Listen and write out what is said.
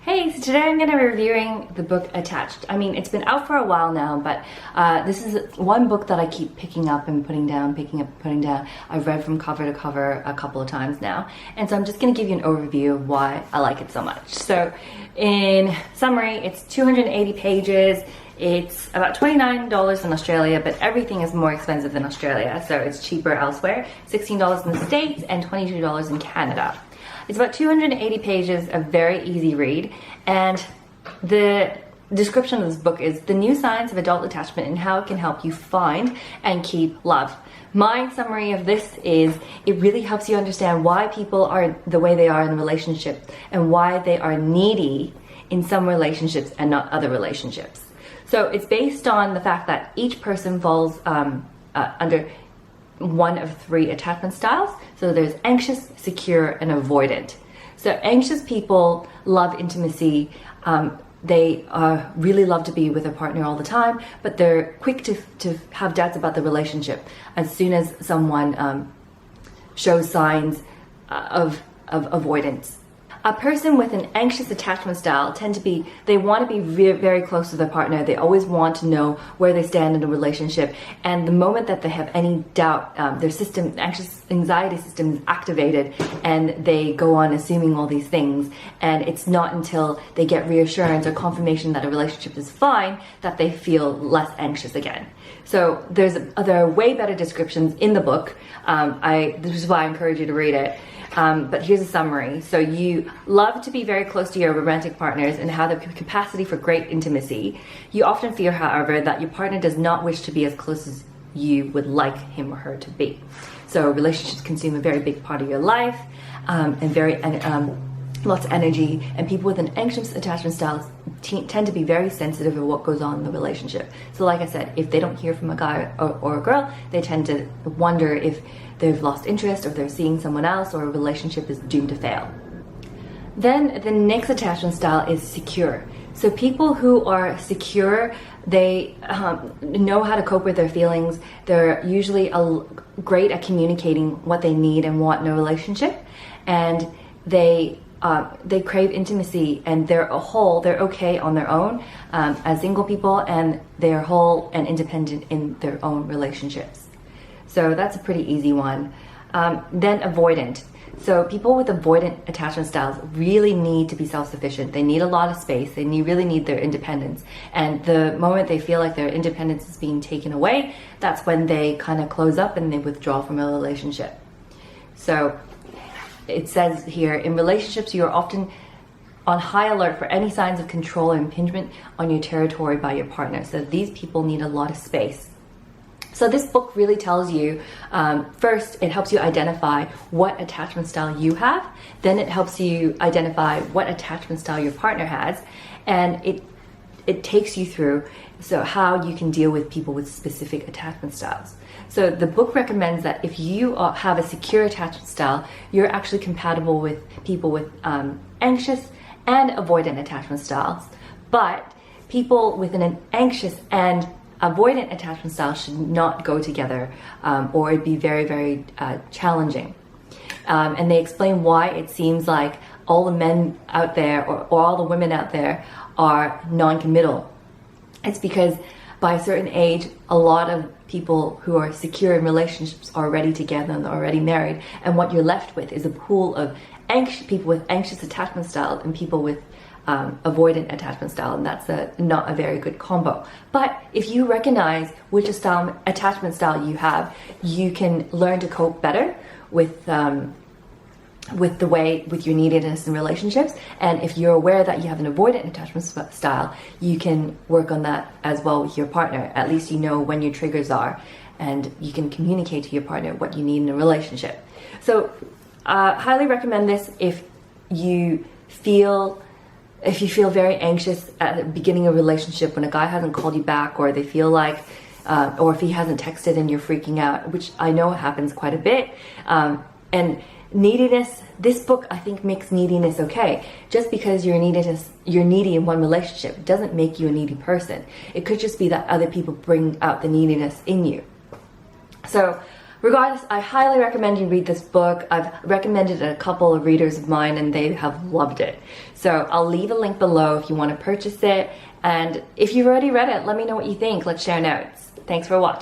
Hey, so today I'm going to be reviewing the book Attached. I mean, it's been out for a while now, but this is one book that I keep picking up and putting down, picking up and putting down. I've read from cover to cover a couple of times now, and so I'm just going to give you an overview of why I like it so much. So, in summary, it's 280 pages. It's about $29 in Australia, but everything is more expensive in Australia, so it's cheaper elsewhere. $16 in the States and $22 in Canada. It's about 280 pages, a very easy read, and the description of this book is the new science of adult attachment and how it can help you find and keep love. My summary of this is it really helps you understand why people are the way they are in a relationship and why they are needy in some relationships and not other relationships. So it's based on the fact that each person falls under one of three attachment styles. So there's anxious, secure, and avoidant. So anxious people love intimacy. They really love to be with a partner all the time, but they're quick to have doubts about the relationship as soon as someone shows signs of avoidance. A person with an anxious attachment style they want to be very close to their partner. They always want to know where they stand in a relationship. And the moment that they have any doubt, their anxious anxiety system is activated and they go on assuming all these things. And it's not until they get reassurance or confirmation that a relationship is fine that they feel less anxious again. So there are way better descriptions in the book. This is why I encourage you to read it. But here's a summary. So you love to be very close to your romantic partners and have the capacity for great intimacy. You often fear, however, that your partner does not wish to be as close as you would like him or her to be. So relationships consume a very big part of your life and lots of energy. And people with an anxious attachment style tend to be very sensitive of what goes on in the relationship. So like I said, if they don't hear from a guy or a girl, they tend to wonder if they've lost interest or they're seeing someone else or a relationship is doomed to fail. Then the next attachment style is secure. So people who are secure, they know how to cope with their feelings. They're usually great at communicating what they need and want in a relationship, and they crave intimacy, and they're okay on their own as single people, and they're whole and independent in their own relationships. So that's a pretty easy one. Then avoidant. So people with avoidant attachment styles really need to be self-sufficient. They need a lot of space. They really need their independence. And the moment they feel like their independence is being taken away, that's when they kind of close up and they withdraw from a relationship. So it says here, in relationships, you are often on high alert for any signs of control or impingement on your territory by your partner. So these people need a lot of space. So this book really tells you, first, it helps you identify what attachment style you have. Then it helps you identify what attachment style your partner has. And it takes you through how you can deal with people with specific attachment styles. So the book recommends that if you have a secure attachment style, you're actually compatible with people with anxious and avoidant attachment styles. But people with an anxious and avoidant attachment style should not go together, or it'd be very, very challenging. And they explain why it seems like all the men out there or all the women out there are non-committal. It's because by a certain age, a lot of people who are secure in relationships are already together and already married, and what you're left with is a pool of people with anxious attachment style and people with avoidant attachment style, and that's not a very good combo. But if you recognize which attachment style you have, you can learn to cope better with your neediness in relationships. And if you're aware that you have an avoidant attachment style, you can work on that as well with your partner. At least you know when your triggers are, and you can communicate to your partner what you need in a relationship. So highly recommend this if you feel very anxious at the beginning of a relationship when a guy hasn't called you back, or they feel like, or if he hasn't texted and you're freaking out, which I know happens quite a bit. And neediness, this book I think makes neediness okay. Just because you're needy in one relationship doesn't make you a needy person. It could just be that other people bring out the neediness in you. So Regardless, I highly recommend you read this book. I've recommended it to a couple of readers of mine and they have loved it. So I'll leave a link below if you want to purchase it. And if you've already read it, let me know what you think. Let's share notes. Thanks for watching.